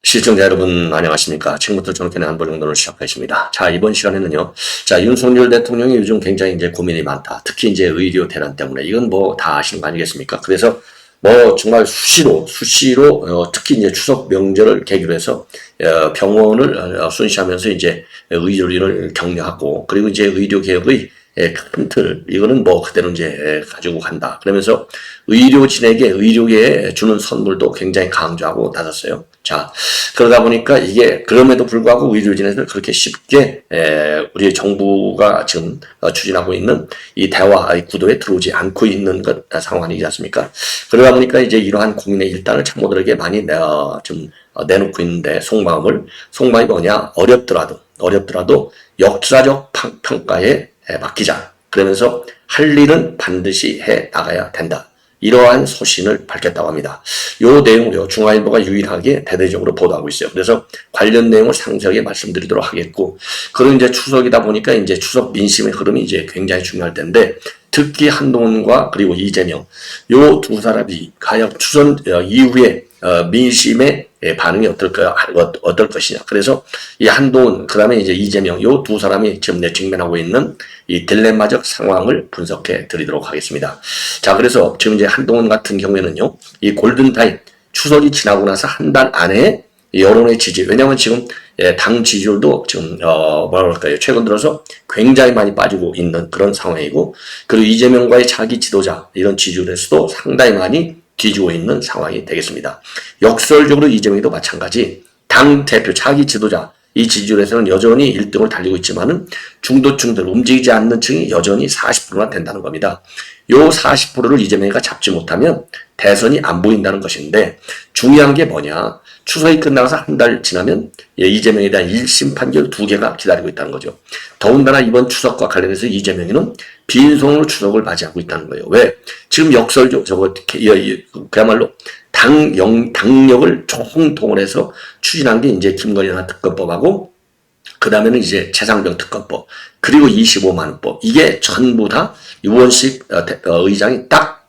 시청자 여러분 안녕하십니까. 지금부터 정권의 안보정돈을 시작하겠습니다. 자, 이번 시간에는요. 자, 윤석열 대통령이 요즘 굉장히 이제 고민이 많다. 특히 이제 의료 대란 때문에 이건 뭐 다 아시는 거 아니겠습니까? 그래서 뭐 정말 수시로 특히 이제 추석 명절을 계기로 해서 병원을 순시하면서 이제 의료인을 격려하고 그리고 이제 의료 개혁의 큰 틀, 이거는 뭐 그대로 이제 가지고 간다. 그러면서 의료진에게 의료계에 주는 선물도 굉장히 강조하고 나섰어요. 자, 그러다 보니까 이게 그럼에도 불구하고 의료진에서 그렇게 쉽게 우리 정부가 지금 추진하고 있는 이 대화의 구도에 들어오지 않고 있는 상황이지 않습니까? 그러다 보니까 이제 이러한 국민의 일단을 참모들에게 많이 좀 내놓고 있는데 속마음이 뭐냐? 어렵더라도 역사적 평가에 맡기자. 그러면서 할 일은 반드시 해 나가야 된다. 이러한 소신을 밝혔다고 합니다. 요 내용을요, 중앙일보가 유일하게 대대적으로 보도하고 있어요. 그래서 관련 내용을 상세하게 말씀드리도록 하겠고, 그리고 이제 추석이다 보니까 이제 추석 민심의 흐름이 이제 굉장히 중요할 텐데, 특히 한동훈과 그리고 이재명, 요 두 사람이 과연 추석 이후에 민심의 반응이 어떨 것이냐. 그래서 이 한동훈, 그 다음에 이제 이재명, 요 두 사람이 지금 직면하고 있는 이 딜레마적 상황을 분석해 드리도록 하겠습니다. 자, 그래서 지금 이제 한동훈 같은 경우에는요, 이 골든타임, 추석이 지나고 나서 한 달 안에 여론의 지지, 왜냐하면 지금 당 지지율도 지금 뭐랄까요, 최근 들어서 굉장히 많이 빠지고 있는 그런 상황이고, 그리고 이재명과의 차기 지도자 이런 지지율에서도 상당히 많이 뒤지고 있는 상황이 되겠습니다. 역설적으로 이재명도 마찬가지 당 대표 차기 지도자 이 지지율에서는 여전히 1등을 달리고 있지만은 중도층들 움직이지 않는 층이 여전히 40%나 된다는 겁니다. 요 40%를 이재명이가 잡지 못하면 대선이 안 보인다는 것인데, 중요한 게 뭐냐? 추석이 끝나서 한 달 지나면 이재명에 대한 1심 판결 2개가 기다리고 있다는 거죠. 더군다나 이번 추석과 관련해서 이재명이는 빈손으로 추석을 맞이하고 있다는 거예요. 왜? 지금 그야말로 당력을 총동원해서 추진한 게 이제 김건희 특검법하고, 그 다음에는 이제 최상병 특검법, 그리고 25만원법. 이게 전부 다 유원식 의장이 딱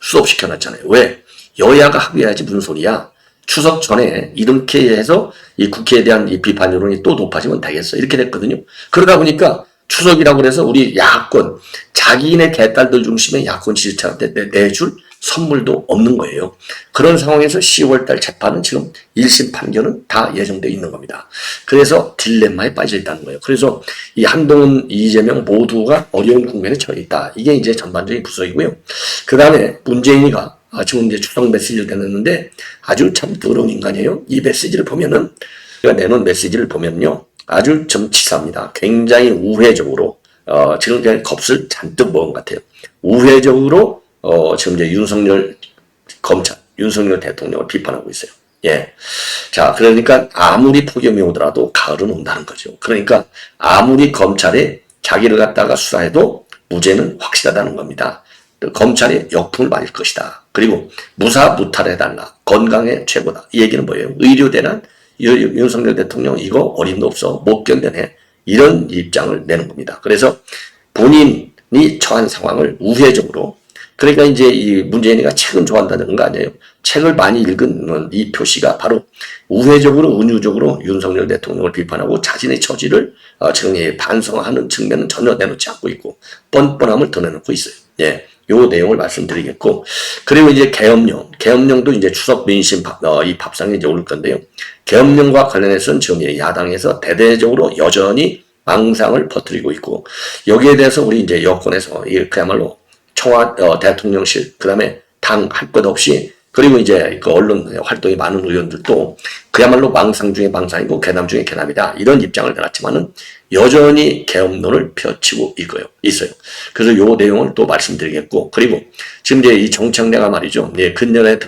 수업시켜놨잖아요. 왜? 여야가 합의해야지 무슨 소리야. 추석 전에 이렇게 해서 이 국회에 대한 이 비판 여론이 또 높아지면 되겠어. 이렇게 됐거든요. 그러다 보니까 추석이라고 해서 우리 야권, 자기네 개딸들 중심의 야권 지지자한테 내줄 선물도 없는 거예요. 그런 상황에서 10월달 재판은 지금 1심 판결은 다 예정되어 있는 겁니다. 그래서 딜레마에 빠져 있다는 거예요. 그래서 이 한동훈, 이재명 모두가 어려운 국면에 처해 있다. 이게 이제 전반적인 분석이고요. 그 다음에 문재인이가 지금 이제 추석 메시지를 내놨는데 아주 참 더러운 인간이에요. 이 메시지를 보면은, 제가 내놓은 메시지를 보면요, 아주 좀 치사합니다. 굉장히 우회적으로, 지금 그냥 겁을 잔뜩 먹은 것 같아요. 우회적으로, 지금 이제 윤석열 대통령을 비판하고 있어요. 예. 자, 그러니까 아무리 폭염이 오더라도 가을은 온다는 거죠. 그러니까 아무리 검찰에 자기를 갖다가 수사해도 무죄는 확실하다는 겁니다. 검찰이 역풍을 맞을 것이다. 그리고 무사무탈해달라. 건강에 최고다. 이 얘기는 뭐예요? 의료대란, 윤석열 대통령 이거 어림도 없어. 못 견뎌내. 이런 입장을 내는 겁니다. 그래서 본인이 처한 상황을 우회적으로, 그러니까 이제 이 문재인이가 책은 좋아한다는 거 아니에요. 책을 많이 읽은 이 표시가 바로 우회적으로 은유적으로 윤석열 대통령을 비판하고 자신의 처지를 지금 반성하는 측면은 전혀 내놓지 않고 있고 뻔뻔함을 드러내놓고 있어요. 예. 요 내용을 말씀드리겠고, 그리고 이제 계엄령도 이제 추석 민심 이 밥상에 이제 오를 건데요. 계엄령과 관련해서는 지금 야당에서 대대적으로 여전히 망상을 퍼뜨리고 있고, 여기에 대해서 우리 이제 여권에서 그야말로 대통령실, 그 다음에 당 할 것 없이, 그리고 이제 그 언론 활동이 많은 의원들도 그야말로 망상 중에 망상이고 괴담 중에 괴담이다. 이런 입장을 내놨지만은 여전히 계엄론을 펼치고 있어요. 그래서 요 내용을 또 말씀드리겠고, 그리고 지금 이제 이 정청래가 말이죠. 근래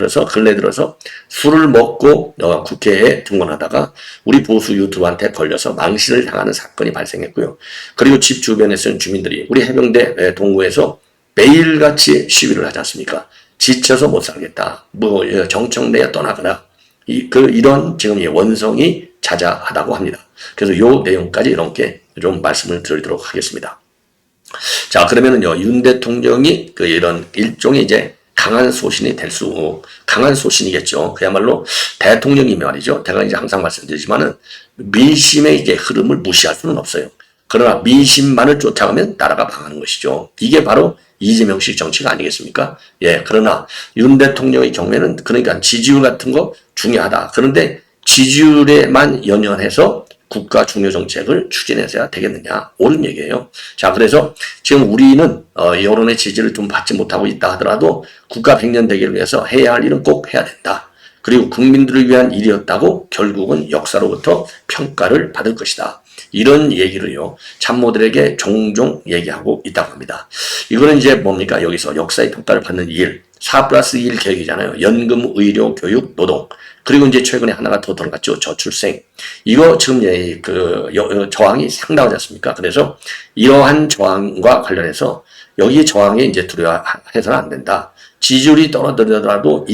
들어서 술을 먹고 국회에 등원하다가 우리 보수 유튜브한테 걸려서 망신을 당하는 사건이 발생했고요. 그리고 집 주변에서는 주민들이 우리 해병대 동구에서 매일같이 시위를 하지 않습니까? 지쳐서 못 살겠다. 정청래야 떠나거나. 이런 지금 원성이 자자하다고 합니다. 그래서 요 내용까지 이렇게 좀 말씀을 드리도록 하겠습니다. 자, 그러면은요, 윤 대통령이 이런 일종의 이제 강한 소신이 강한 소신이겠죠. 그야말로 대통령이 말이죠. 제가 이제 항상 말씀드리지만은 민심의 이제 흐름을 무시할 수는 없어요. 그러나 민심만을 쫓아가면 나라가 망하는 것이죠. 이게 바로 이재명식 정치가 아니겠습니까? 예, 그러나 윤 대통령의 경우에는 그러니까 지지율 같은 거 중요하다. 그런데 지지율에만 연연해서 국가 중요 정책을 추진해서야 되겠느냐? 옳은 얘기예요. 자, 그래서 지금 우리는 여론의 지지를 좀 받지 못하고 있다 하더라도 국가 백년 대계를 위해서 해야 할 일은 꼭 해야 된다. 그리고 국민들을 위한 일이었다고 결국은 역사로부터 평가를 받을 것이다. 이런 얘기를요, 참모들에게 종종 얘기하고 있다고 합니다. 이거는 이제 뭡니까? 여기서 역사의 평가를 받는 일, 4+1 계획이잖아요. 연금, 의료, 교육, 노동. 그리고 이제 최근에 하나가 더 들어갔죠. 저출생. 이거 지금 저항이 상당하지 않습니까? 그래서 이러한 저항과 관련해서 여기 저항에 이제 두려워해서는 안 된다. 지지율이 떨어지더라도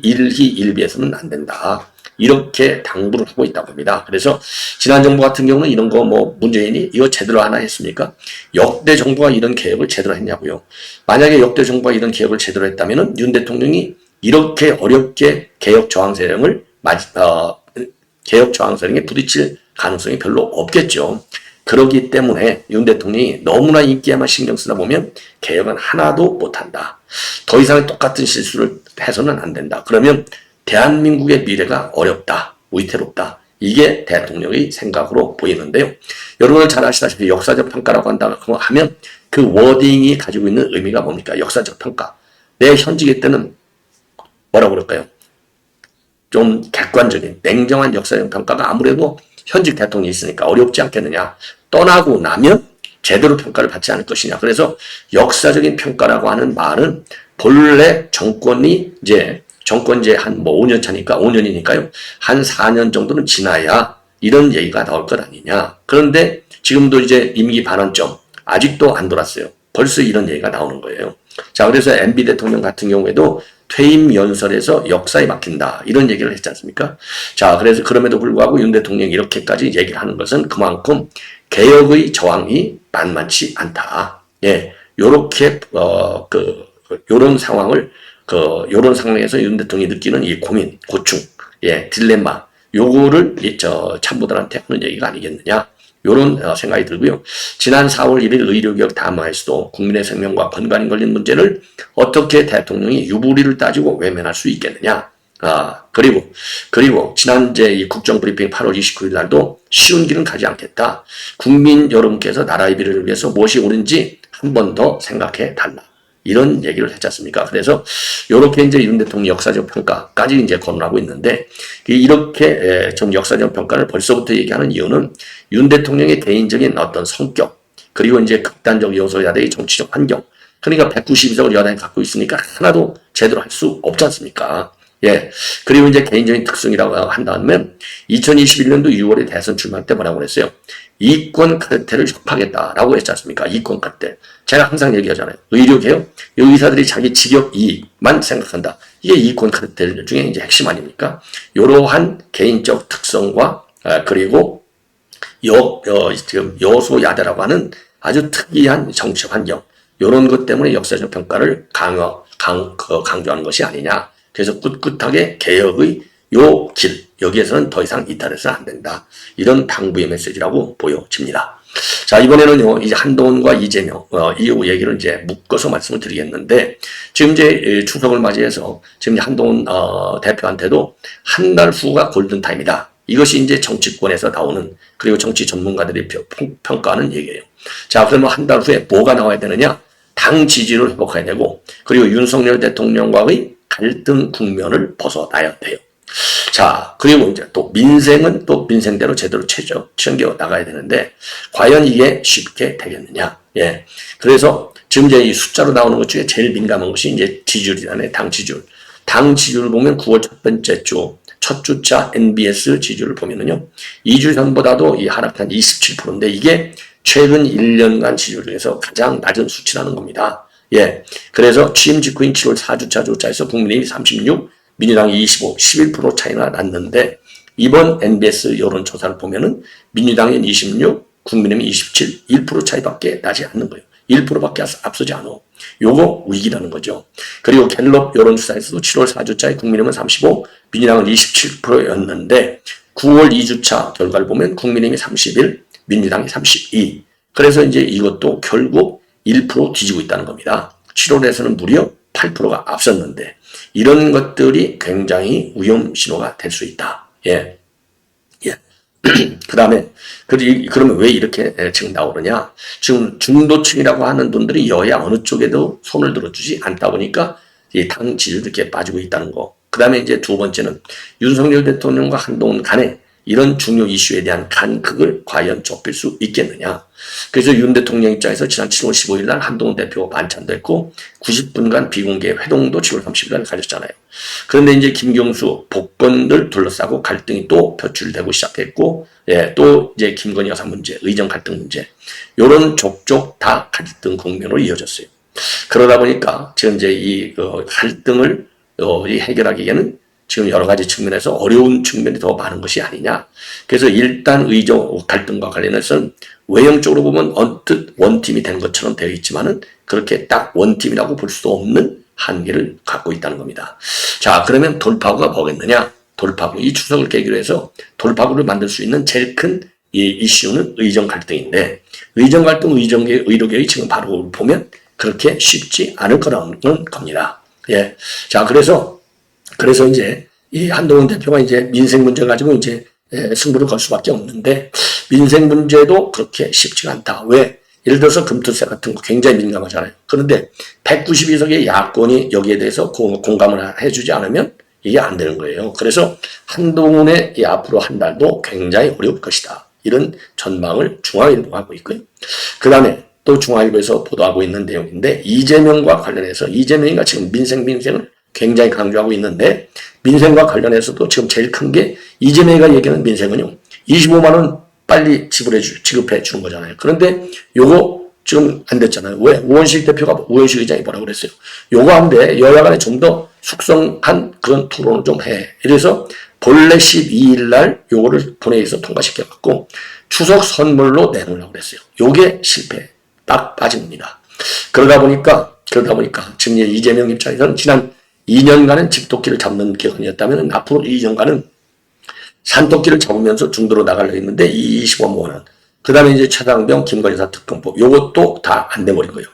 일희일비해서는 안 된다. 이렇게 당부를 하고 있다고 합니다. 그래서 지난 정부 같은 경우는 이런 거 문재인이 이거 제대로 하나 했습니까? 역대 정부가 이런 계획을 제대로 했냐고요. 만약에 역대 정부가 이런 계획을 제대로 했다면은 윤 대통령이 이렇게 어렵게 개혁 저항 세력에 부딪힐 가능성이 별로 없겠죠. 그렇기 때문에 윤 대통령이 너무나 인기에만 신경 쓰다 보면 개혁은 하나도 못한다. 더 이상 똑같은 실수를 해서는 안 된다. 그러면 대한민국의 미래가 어렵다, 위태롭다. 이게 대통령의 생각으로 보이는데요. 여러분들 잘 아시다시피 역사적 평가라고 한다고 하면 그 워딩이 가지고 있는 의미가 뭡니까? 역사적 평가. 내 현직일 때는 뭐라고 그럴까요? 좀 객관적인 냉정한 역사적 평가가 아무래도 현직 대통령이 있으니까 어렵지 않겠느냐. 떠나고 나면 제대로 평가를 받지 않을 것이냐. 그래서 역사적인 평가라고 하는 말은 본래 정권이 이제 한 5년 차니까 5년이니까요. 한 4년 정도는 지나야 이런 얘기가 나올 것 아니냐. 그런데 지금도 이제 임기 반환점 아직도 안 돌았어요. 벌써 이런 얘기가 나오는 거예요. 자, 그래서 MB 대통령 같은 경우에도 퇴임 연설에서 역사에 막힌다. 이런 얘기를 했지 않습니까? 자, 그래서 그럼에도 불구하고 윤 대통령이 이렇게까지 얘기를 하는 것은 그만큼 개혁의 저항이 만만치 않다. 예, 요렇게, 요런 상황에서 윤 대통령이 느끼는 이 고민, 고충, 예, 딜레마, 요거를, 참모들한테 하는 얘기가 아니겠느냐. 요런 생각이 들고요. 지난 4월 1일 의료개혁 담화에서도 국민의 생명과 건강에 걸린 문제를 어떻게 대통령이 유불리를 따지고 외면할 수 있겠느냐. 그리고 지난 이 국정브리핑 8월 29일 날도 쉬운 길은 가지 않겠다. 국민 여러분께서 나라의 미래를 위해서 무엇이 옳은지 한 번 더 생각해 달라. 이런 얘기를 했지 않습니까? 그래서 요렇게 이제 윤 대통령 역사적 평가까지 이제 거론하고 있는데, 이렇게 좀 역사적 평가를 벌써부터 얘기하는 이유는 윤 대통령의 개인적인 어떤 성격, 그리고 이제 극단적 여소야대의 정치적 환경, 그러니까 192석을 여당이 갖고 있으니까 하나도 제대로 할 수 없지 않습니까? 예. 그리고 이제 개인적인 특성이라고 한다면 2021년도 6월에 대선 출마 때 뭐라고 그랬어요? 이권 카르텔을 협파하겠다라고 했지 않습니까? 이권 카르텔. 제가 항상 얘기하잖아요. 의료개혁, 의사들이 자기 직업 이익만 생각한다. 이게 이권 카르텔 중에 이제 핵심 아닙니까? 이러한 개인적 특성과 그리고 지금 여소야대라고 하는 아주 특이한 정치 환경, 이런 것 때문에 역사적 평가를 강조하는 것이 아니냐. 그래서 꿋꿋하게 개혁의 요 길, 여기에서는 더 이상 이탈해서는 안 된다. 이런 당부의 메시지라고 보여집니다. 자, 이번에는요, 이제 한동훈과 이재명, 이 얘기를 이제 묶어서 말씀을 드리겠는데, 지금 이제 추석을 맞이해서 지금 한동훈, 대표한테도 한 달 후가 골든타임이다. 이것이 이제 정치권에서 나오는, 그리고 정치 전문가들이 평가하는 얘기예요. 자, 그러면 한 달 후에 뭐가 나와야 되느냐? 당 지지를 회복해야 되고, 그리고 윤석열 대통령과의 갈등 국면을 벗어나야 돼요. 자, 그리고 이제 또 민생은 또 민생대로 제대로 챙겨 나가야 되는데, 과연 이게 쉽게 되겠느냐. 예. 그래서 지금 이제 이 숫자로 나오는 것 중에 제일 민감한 것이 이제 지지율이잖아요. 당 지지율. 당 지지율을 보면 9월 첫 번째 주, 첫 주차 NBS 지지율을 보면은요, 2주 전보다도 이 하락한 27%인데 이게 최근 1년간 지지율 중에서 가장 낮은 수치라는 겁니다. 예. 그래서 취임 직후인 7월 4주차 조사에서 국민의힘이 36, 민주당이 25, 11% 차이가 났는데, 이번 NBS 여론조사를 보면은 민주당은 26, 국민의힘이 27, 1% 차이밖에 나지 않는 거예요. 1%밖에 앞서지 않아. 요거 위기라는 거죠. 그리고 갤럽 여론조사에서도 7월 4주차에 국민의힘은 35, 민주당은 27%였는데 9월 2주차 결과를 보면 국민의힘이 31, 민주당이 32. 그래서 이제 이것도 결국 1% 뒤지고 있다는 겁니다. 7월에서는 무려 8%가 앞섰는데 이런 것들이 굉장히 위험 신호가 될 수 있다. 예. 예. 그 다음에, 그러면 왜 이렇게 지금 나오느냐? 지금 중도층이라고 하는 분들이 여야 어느 쪽에도 손을 들어주지 않다 보니까 이 당 지지율이 이렇게 빠지고 있다는 거. 그 다음에 이제 두 번째는 윤석열 대통령과 한동훈 간에 이런 중요 이슈에 대한 간극을 과연 좁힐 수 있겠느냐. 그래서 윤 대통령 입장에서 지난 7월 15일 날 한동훈 대표가 만찬도 했고 90분간 비공개 회동도 7월 30일 날 가졌잖아요. 그런데 이제 김경수 복권을 둘러싸고 갈등이 또 표출되고 시작했고, 예, 또 이제 김건희 여사 문제, 의정 갈등 문제, 요런 족족 다 갈등 국면으로 이어졌어요. 그러다 보니까 지금 이제 이 갈등을 해결하기에는 지금 여러 가지 측면에서 어려운 측면이 더 많은 것이 아니냐. 그래서 일단 의정 갈등과 관련해서는 외형적으로 보면 언뜻 원팀이 된 것처럼 되어 있지만은 그렇게 딱 원팀이라고 볼 수 없는 한계를 갖고 있다는 겁니다. 자, 그러면 돌파구가 뭐겠느냐? 돌파구, 이 추석을 계기로 해서 돌파구를 만들 수 있는 제일 큰 이 이슈는 의정 갈등인데, 의정 갈등, 의료계의 지금 바로 보면 그렇게 쉽지 않을 거라는 겁니다. 예. 자, 그래서 이제 이 한동훈 대표가 이제 민생 문제 가지고 이제 승부를 걸 수밖에 없는데 민생 문제도 그렇게 쉽지가 않다. 왜? 예를 들어서 금투세 같은 거 굉장히 민감하잖아요. 그런데 192석의 야권이 여기에 대해서 공감을 해주지 않으면 이게 안 되는 거예요. 그래서 한동훈의 이 앞으로 한 달도 굉장히 어려울 것이다. 이런 전망을 중앙일보가 하고 있고요. 그 다음에 또 중앙일보에서 보도하고 있는 내용인데 이재명과 관련해서 이재명이가 지금 민생을 굉장히 강조하고 있는데 민생과 관련해서도 지금 제일 큰 게 이재명이가 얘기하는 민생은요. 25만 원 빨리 지급해 주는 거잖아요. 그런데 요거 지금 안 됐잖아요. 왜? 우원식 의장이 뭐라고 그랬어요? 요거 하는데 여야 간에 좀 더 숙성한 그런 토론을 좀 해. 이래서 본래 12일 날 요거를 본회의에서 통과시켜갖고 추석 선물로 내놓으려고 그랬어요. 요게 실패. 딱 빠진 겁니다. 그러다 보니까 지금 이재명 입장에서는 지난 2년간은 집토끼를 잡는 기간이었다면 앞으로 2년간은 산토끼를 잡으면서 중도로 나가려 했는데 25만 원. 그 다음에 이제 최상병 김건희사 특검법. 요것도 다 안 돼버린 거예요.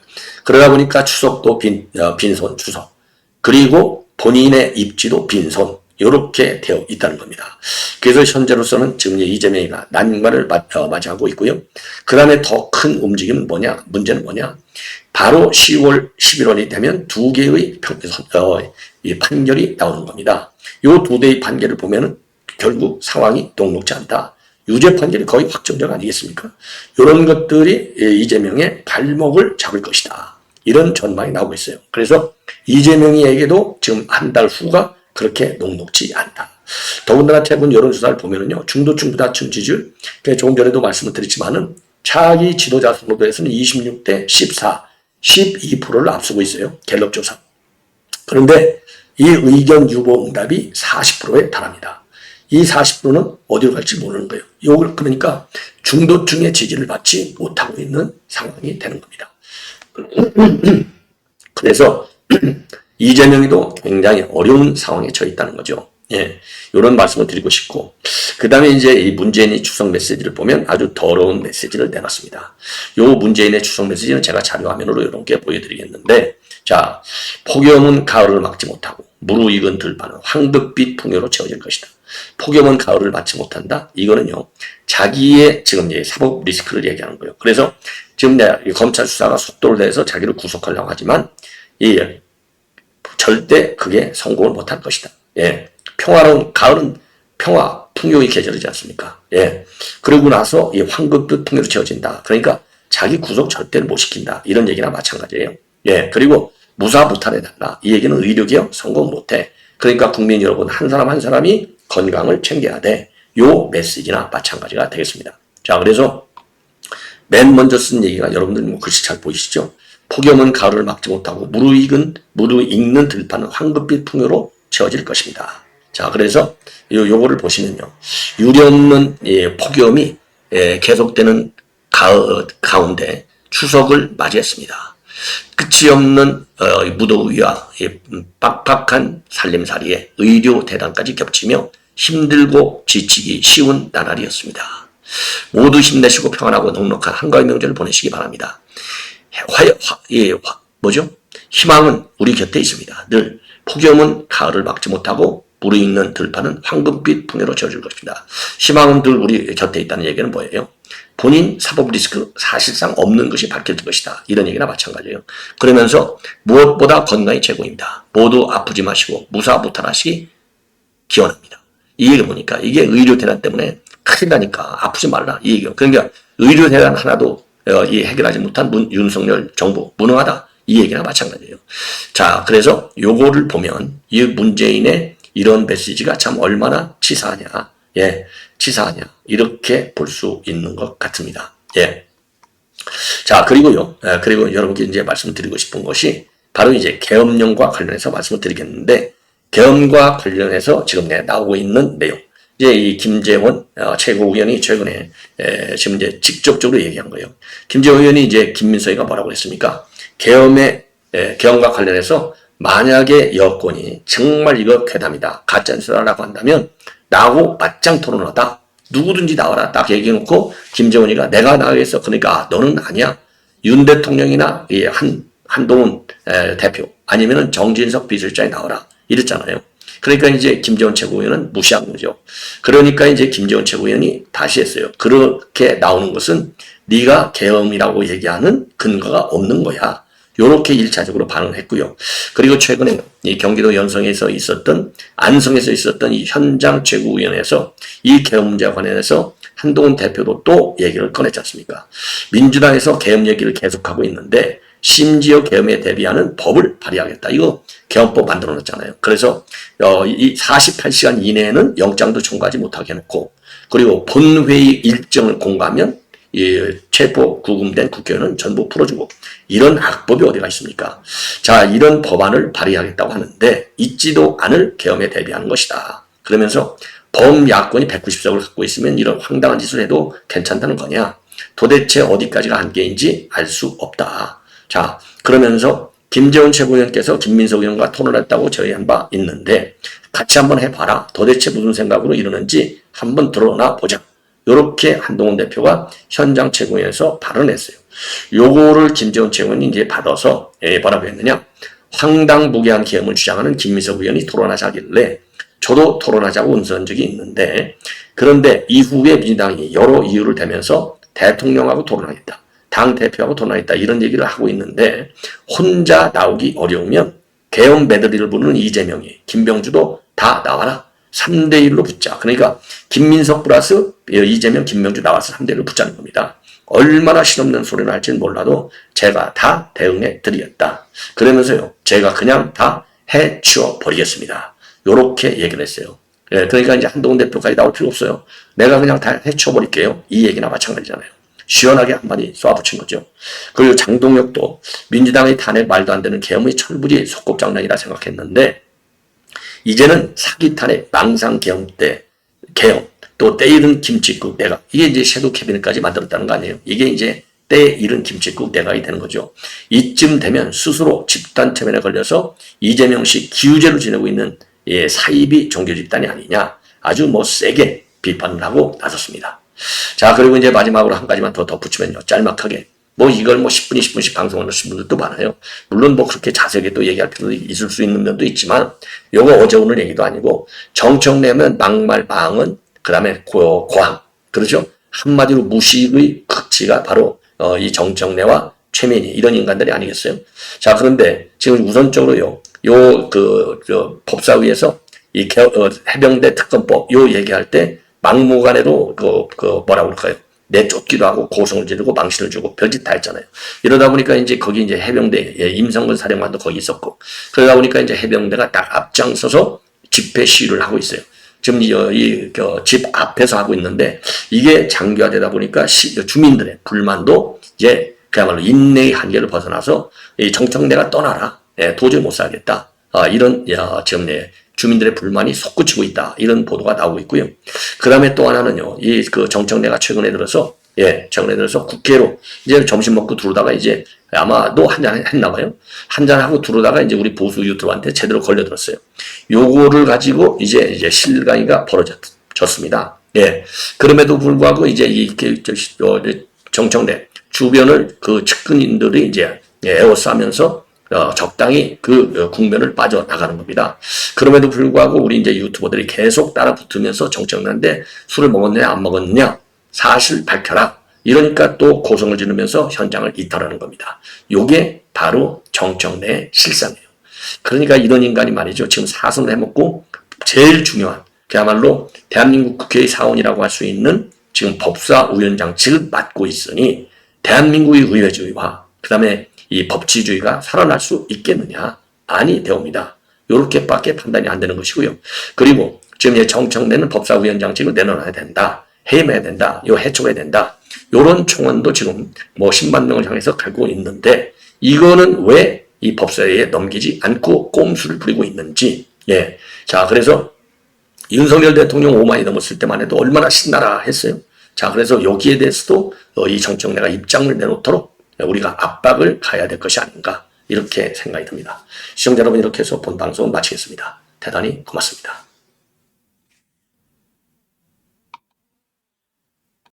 그러다 보니까 추석도 빈손 추석. 그리고 본인의 입지도 빈손. 요렇게 되어 있다는 겁니다. 그래서 현재로서는 지금 이재명이가 난관을 맞이하고 있고요. 그 다음에 더 큰 움직임은 뭐냐? 문제는 뭐냐? 바로 10월, 11월이 되면 두 개의 판결이 나오는 겁니다. 요 두 대의 판결을 보면은 결국 상황이 녹록지 않다. 유죄 판결이 거의 확정적 아니겠습니까? 이런 것들이 이재명의 발목을 잡을 것이다. 이런 전망이 나오고 있어요. 그래서 이재명에게도 지금 한 달 후가 그렇게 녹록지 않다. 더군다나 최근 여론조사를 보면은요, 중도층 부다층 지지율, 조금 전에도 말씀을 드렸지만은 차기 지도자 선거도에서는 26대 14, 12%를 앞서고 있어요. 갤럽 조사. 그런데 이 의견 유보 응답이 40%에 달합니다. 이 40%는 어디로 갈지 모르는 거예요. 요걸 그러니까 중도층의 지지를 받지 못하고 있는 상황이 되는 겁니다. 그래서 이재명이도 굉장히 어려운 상황에 처해 있다는 거죠. 예, 이런 말씀을 드리고 싶고, 그 다음에 이제 이 문재인의 추석 메시지를 보면 아주 더러운 메시지를 내놨습니다. 요 문재인의 추석 메시지는 제가 자료화면으로 이렇게 보여드리겠는데, 자, 폭염은 가을을 막지 못하고 무르익은 들판은 황득빛 풍요로 채워질 것이다. 폭염은 가을을 막지 못한다. 이거는요, 자기의 지금 사법 리스크를 얘기하는 거예요. 그래서 지금 검찰 수사가 속도를 내서 자기를 구속하려고 하지만 절대 그게 성공을 못할 것이다. 예. 가을은 평화, 풍요의 계절이지 않습니까? 예. 그러고 나서 이 황급듯 풍요로 채워진다. 그러니까 자기 구속 절대를 못 시킨다. 이런 얘기나 마찬가지예요. 예. 그리고 무사부탈해달라. 이 얘기는 의료개혁 성공 못해. 그러니까 국민 여러분 한 사람 한 사람이 건강을 챙겨야 돼. 요 메시지나 마찬가지가 되겠습니다. 자, 그래서 맨 먼저 쓴 얘기가 여러분들 글씨 잘 보이시죠? 폭염은 가을을 막지 못하고 무르익는 들판은 황급빛 풍요로 채워질 것입니다. 자, 그래서 요거를 보시면요. 유례없는 폭염이 계속되는 가운데 추석을 맞이했습니다. 끝이 없는 무더위와 빡빡한 살림살이에 의료 대란까지 겹치며 힘들고 지치기 쉬운 나날이었습니다. 모두 힘내시고 평안하고 넉넉한 한가위 명절을 보내시기 바랍니다. 희망은 우리 곁에 있습니다. 늘 폭염은 가을을 막지 못하고 무르익는 들판은 황금빛 풍요로 지어줄 것입니다. 희망은 늘 우리 곁에 있다는 얘기는 뭐예요? 본인 사법 리스크 사실상 없는 것이 밝혀질 것이다. 이런 얘기나 마찬가지예요. 그러면서 무엇보다 건강이 최고입니다. 모두 아프지 마시고 무사무탈하시기 기원합니다. 이 얘기 보니까 이게 의료 대란 때문에 큰일 나니까 아프지 말라. 이 얘기예요. 그러니까 의료 대란 하나도 해결하지 못한 윤석열 정부 무능하다. 이 얘기나 마찬가지예요. 자, 그래서 요거를 보면 이 문재인의 이런 메시지가 참 얼마나 치사하냐. 치사하냐. 이렇게 볼 수 있는 것 같습니다. 자, 그리고요. 그리고 여러분께 이제 말씀드리고 싶은 것이 바로 이제 계엄령과 관련해서 말씀을 드리겠는데, 계엄과 관련해서 지금 나오고 있는 내용. 이제 이 김재원 최고위원이 최근에 지금 이제 직접적으로 얘기한 거예요. 김재원 의원이 이제 김민석이가 뭐라고 했습니까? 계엄과 관련해서 만약에 여권이 정말 이거 괴담이다, 가짜뉴스라고 한다면 나하고 맞짱 토론하다. 누구든지 나와라. 딱 얘기해놓고 김재원이가 내가 나가겠어. 그러니까 너는 아니야. 윤 대통령이나 한동훈 대표 아니면은 정진석 비서실장이 나와라. 이랬잖아요. 그러니까 이제 김재원 최고위원은 무시한 거죠. 그러니까 이제 김재원 최고위원이 다시 했어요. 그렇게 나오는 것은 네가 계엄이라고 얘기하는 근거가 없는 거야. 요렇게 1차적으로 반응을 했고요. 그리고 최근에 이 경기도 연성에서 있었던, 안성에서 있었던 이 현장 최고위원회에서 이 계엄 문제와 관련해서 한동훈 대표도 또 얘기를 꺼냈지 않습니까? 민주당에서 계엄 얘기를 계속하고 있는데 심지어 계엄에 대비하는 법을 발의하겠다. 이거 계엄법 만들어 놨잖아요. 그래서 이 48시간 이내에는 영장도 청구하지 못하게 해놓고, 그리고 본회의 일정을 공가하면 체포 구금된 국회의원은 전부 풀어주고, 이런 악법이 어디가 있습니까? 자, 이런 법안을 발의하겠다고 하는데 있지도 않을 계엄에 대비하는 것이다. 그러면서 범야권이 190석을 갖고 있으면 이런 황당한 짓을 해도 괜찮다는 거냐? 도대체 어디까지가 한계인지 알 수 없다. 자, 그러면서 김재원 최고위원께서 김민석 의원과 토론했다고 저희한 바 있는데 같이 한번 해봐라. 도대체 무슨 생각으로 이러는지 한번 드러나 보자. 이렇게 한동훈 대표가 현장 최고위원회에서 발언했어요. 요거를 김재원 최고위원이 이제 받아서 뭐라고 했느냐? 황당무계한 계엄을 주장하는 김민석 의원이 토론하자길래 저도 토론하자고 응선 적이 있는데, 그런데 이후에 민주당이 여러 이유를 대면서 대통령하고 토론하겠다, 당 대표하고 토론하겠다, 이런 얘기를 하고 있는데 혼자 나오기 어려우면 계엄 메들리를 부르는 이재명이, 김병주도 다 나와라. 3대1로 붙자. 그러니까 김민석 플러스 이재명, 김명주 나와서 3대1로 붙자는 겁니다. 얼마나 실없는 소리를 할지는 몰라도 제가 다 대응해 드리겠다. 그러면서요, 제가 그냥 다 해치워 버리겠습니다. 요렇게 얘기를 했어요. 그러니까 이제 한동훈 대표까지 나올 필요 없어요. 내가 그냥 다 해치워 버릴게요. 이 얘기나 마찬가지잖아요. 시원하게 한마디 쏘아붙인 거죠. 그리고 장동혁도 민주당의 탄핵 말도 안 되는 계엄의 철부지 속국장난이라 생각했는데 이제는 사기 탄핵, 망상 계엄 때 계엄, 또 때이른 김칫국 내각, 이게 이제 섀도우 캐비닛까지 만들었다는 거 아니에요. 이게 이제 때이른 김칫국 내각이 되는 거죠. 이쯤 되면 스스로 집단 체면에 걸려서 이재명식 기우제로 지내고 있는 사이비 종교 집단이 아니냐, 아주 세게 비판을 하고 나섰습니다. 자, 그리고 이제 마지막으로 한 가지만 더 덧붙이면요, 짤막하게 이걸 10분, 20분씩 방송을 하시는 분들도 많아요. 물론 그렇게 자세하게 또 얘기할 필요도 있을 수 있는 면도 있지만, 요거 어제 오늘 얘기도 아니고, 정청래면 막말 망은, 그 다음에 고항. 그렇죠? 한마디로 무식의 극치가 바로, 이 정청래와 최민희, 이런 인간들이 아니겠어요? 자, 그런데 지금 우선적으로요, 법사위에서 해병대 특검법, 얘기할 때, 막무가내로, 뭐라고 그럴까요? 내쫓기도 하고 고성을 지르고 망신을 주고 별짓 다 했잖아요. 이러다 보니까 이제 거기 이제 해병대, 임성근 사령관도 거기 있었고, 그러다 보니까 이제 해병대가 딱 앞장서서 집회 시위를 하고 있어요. 지금 집 앞에서 하고 있는데, 이게 장기화되다 보니까 주민들의 불만도 이제 그야말로 인내의 한계를 벗어나서 이 정청래가 떠나라. 도저히 못 살겠다. 이런 지금 주민들의 불만이 솟구치고 있다. 이런 보도가 나오고 있고요. 그 다음에 또 하나는요. 이 그 정청래가 최근에 들어서 국회로 이제 점심 먹고 들어오다가 이제 아마도 한잔 했나 봐요. 한잔 하고 들어오다가 이제 우리 보수 유튜버한테 제대로 걸려들었어요. 요거를 가지고 이제 실강이가 벌어졌습니다. 예. 그럼에도 불구하고 이제 정청래 주변을 그 측근인들이 이제 에워싸면서 적당히 그 국면을 빠져나가는 겁니다. 그럼에도 불구하고 우리 이제 유튜버들이 계속 따라 붙으면서 정청래한테 술을 먹었냐 안 먹었냐 사실 밝혀라. 이러니까 또 고성을 지르면서 현장을 이탈하는 겁니다. 요게 바로 정청래의 실상이에요. 그러니까 이런 인간이 말이죠. 지금 사선을 해먹고 제일 중요한 그야말로 대한민국 국회의 사원이라고 할 수 있는 지금 법사위원장직을 맡고 있으니 대한민국의 의회주의와 그 다음에 이 법치주의가 살아날 수 있겠느냐? 아니 되옵니다. 요렇게밖에 판단이 안 되는 것이고요. 그리고 지금 정청래는 법사위원장직을 내려놔야 된다. 해임해야 된다. 요 해촉해야 된다. 요런 총언도 지금 뭐 10만 명을 향해서 갈고 있는데 이거는 왜 이 법사위에 넘기지 않고 꼼수를 부리고 있는지. 예. 자, 그래서 윤석열 대통령 5만이 넘었을 때만 해도 얼마나 신나라 했어요. 자, 그래서 여기에 대해서도 이 정청래가 입장을 내놓도록 우리가 압박을 가야 될 것이 아닌가 이렇게 생각이 듭니다. 시청자 여러분 이렇게 해서 본 방송 마치겠습니다. 대단히 고맙습니다.